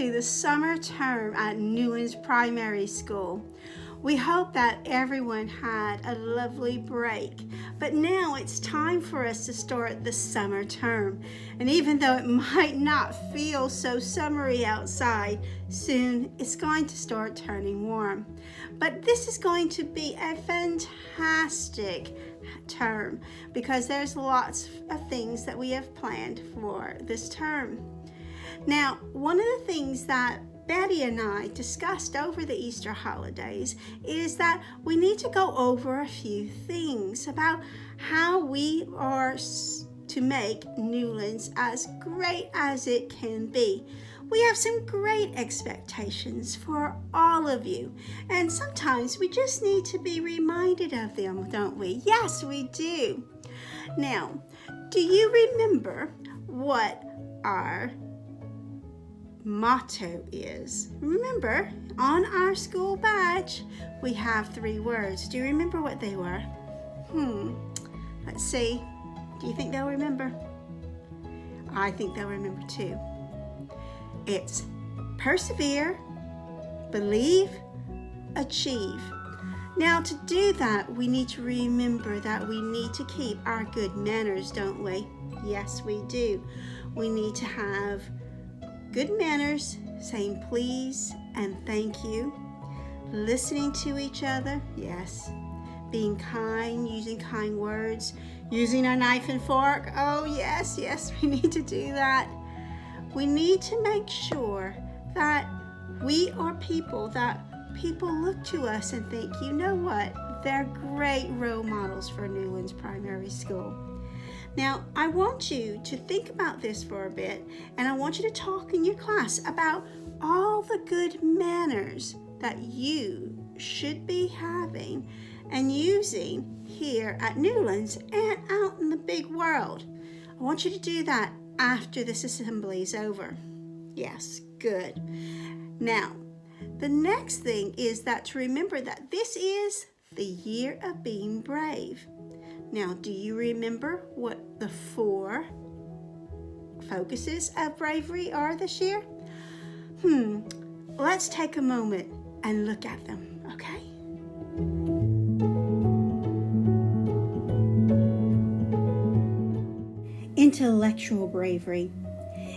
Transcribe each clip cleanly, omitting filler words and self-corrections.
to the summer term at Newlands Primary School. We hope that everyone had a lovely break, but now it's time for us to start the summer term. And even though it might not feel so summery outside, soon it's going to start turning warm. But this is going to be a fantastic term because there's lots of things that we have planned for this term. Now, one of the things that Betty and I discussed over the Easter holidays is that we need to go over a few things about how we are to make Newlands as great as it can be. We have some great expectations for all of you, and sometimes we just need to be reminded of them, don't we? Yes, we do. Now, do you remember what our motto is? Remember, on our school badge, we have 3 words. Do you remember what they were? Let's see. Do you think they'll remember? I think they'll remember too. It's persevere, believe, achieve. Now, to do that, we need to remember that we need to keep our good manners, don't we? Yes, we do. We need to have good manners, saying please and thank you, listening to each other, yes, being kind, using kind words, using our knife and fork, oh yes, we need to do that. We need to make sure that we are people that people look to us and think, you know what, they're great role models for Newlands Primary School. Now, I want you to think about this for a bit, and I want you to talk in your class about all the good manners that you should be having and using here at Newlands and out in the big world. I want you to do that after this assembly is over. Yes, good. Now, the next thing is that to remember that this is the year of being brave. Now, do you remember what the 4 focuses of bravery are this year? Let's take a moment and look at them, okay? Intellectual bravery.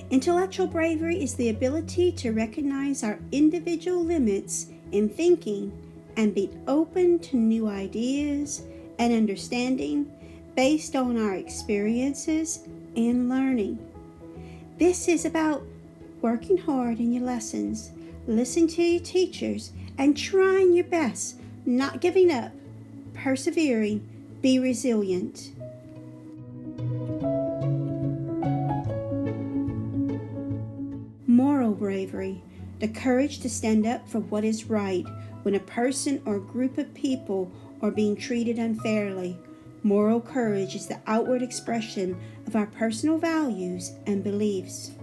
Intellectual bravery is the ability to recognize our individual limits in thinking and be open to new ideas and understanding based on our experiences and learning. This is about working hard in your lessons, listening to your teachers, and trying your best, not giving up, persevering, be resilient. Moral bravery, the courage to stand up for what is right when a person or group of people are being treated unfairly. Moral courage is the outward expression of our personal values and beliefs.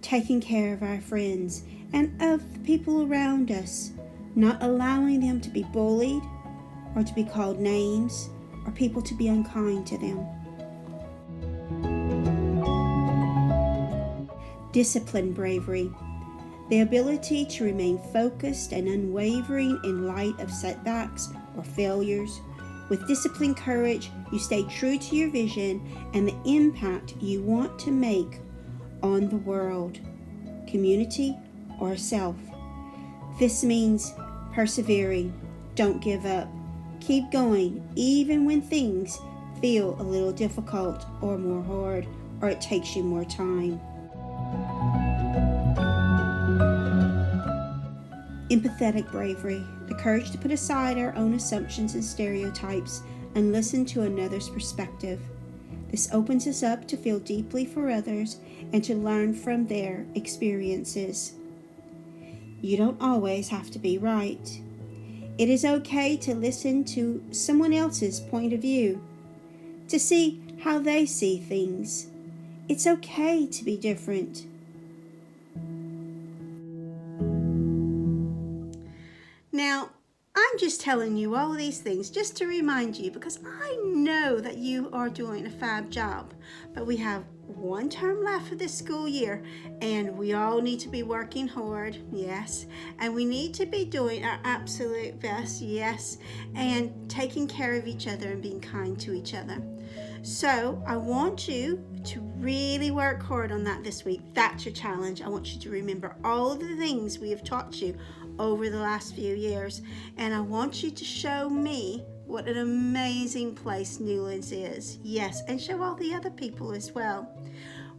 Taking care of our friends and of the people around us, not allowing them to be bullied or to be called names or people to be unkind to them. Discipline bravery, the ability to remain focused and unwavering in light of setbacks or failures. With disciplined courage, you stay true to your vision and the impact you want to make on the world, community, or self. This means persevering. Don't give up. Keep going even when things feel a little difficult or more hard, or it takes you more time. Empathetic bravery, the courage to put aside our own assumptions and stereotypes and listen to another's perspective. This opens us up to feel deeply for others and to learn from their experiences. You don't always have to be right. It is okay to listen to someone else's point of view, to see how they see things. It's okay to be different. Now, I'm just telling you all these things just to remind you because I know that you are doing a fab job. But we have one term left for this school year, and we all need to be working hard, yes, and we need to be doing our absolute best, yes, and taking care of each other and being kind to each other. So I want you to really work hard on that this week. That's your challenge. I want you to remember all of the things we have taught you over the last few years, and I want you to show me what an amazing place Newlands is. Yes, and show all the other people as well.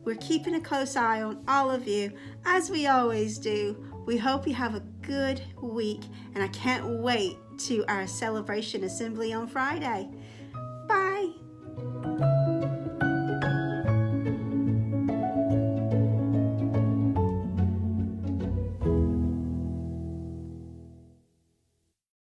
We're keeping a close eye on all of you, as we always do. We hope you have a good week, and I can't wait to our celebration assembly on Friday. Bye.